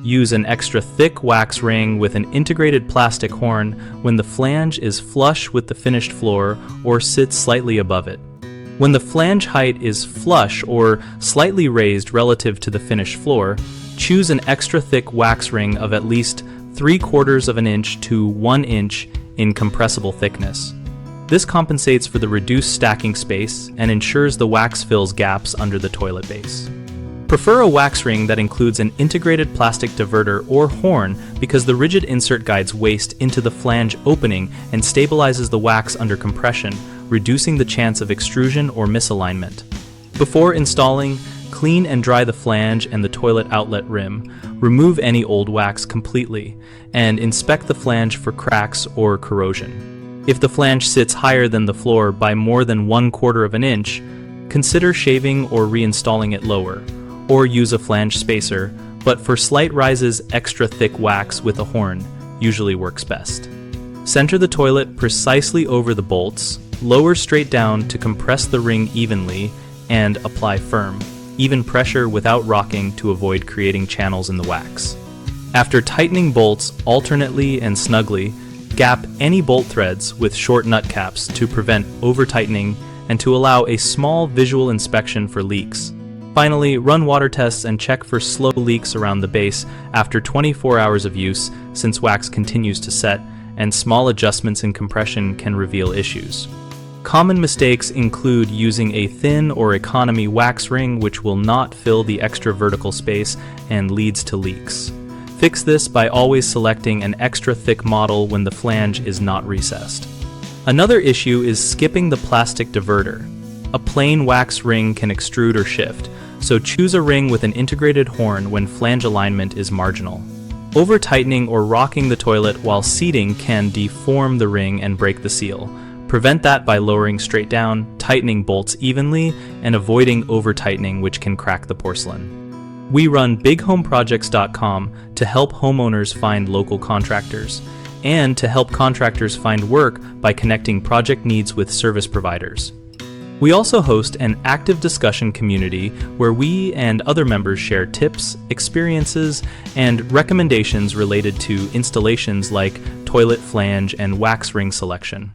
Use an extra thick wax ring with an integrated plastic horn when the flange is flush with the finished floor or sits slightly above it. When the flange height is flush or slightly raised relative to the finished floor, choose an extra thick wax ring of at least 3/4 of an inch to 1 inch in compressible thickness. This compensates for the reduced stacking space and ensures the wax fills gaps under the toilet base. Prefer a wax ring that includes an integrated plastic diverter or horn because the rigid insert guides waste into the flange opening and stabilizes the wax under compression, reducing the chance of extrusion or misalignment. Before installing, clean and dry the flange and the toilet outlet rim, remove any old wax completely, and inspect the flange for cracks or corrosion. If the flange sits higher than the floor by more than 1/4 of an inch, consider shaving or reinstalling it lower, or use a flange spacer, but for slight rises, extra thick wax with a horn usually works best. Center the toilet precisely over the bolts, lower straight down to compress the ring evenly, and apply firm, even pressure without rocking to avoid creating channels in the wax. After tightening bolts alternately and snugly, gap any bolt threads with short nut caps to prevent over-tightening and to allow a small visual inspection for leaks. Finally, run water tests and check for slow leaks around the base after 24 hours of use, since wax continues to set, and small adjustments in compression can reveal issues. Common mistakes include using a thin or economy wax ring which will not fill the extra vertical space and leads to leaks. Fix this by always selecting an extra thick model when the flange is not recessed. Another issue is skipping the plastic diverter. A plain wax ring can extrude or shift, so choose a ring with an integrated horn when flange alignment is marginal. Over-tightening or rocking the toilet while seating can deform the ring and break the seal. Prevent that by lowering straight down, tightening bolts evenly, and avoiding over-tightening, which can crack the porcelain. We run bighomeprojects.com to help homeowners find local contractors, and to help contractors find work by connecting project needs with service providers. We also host an active discussion community where we and other members share tips, experiences, and recommendations related to installations like toilet flange and wax ring selection.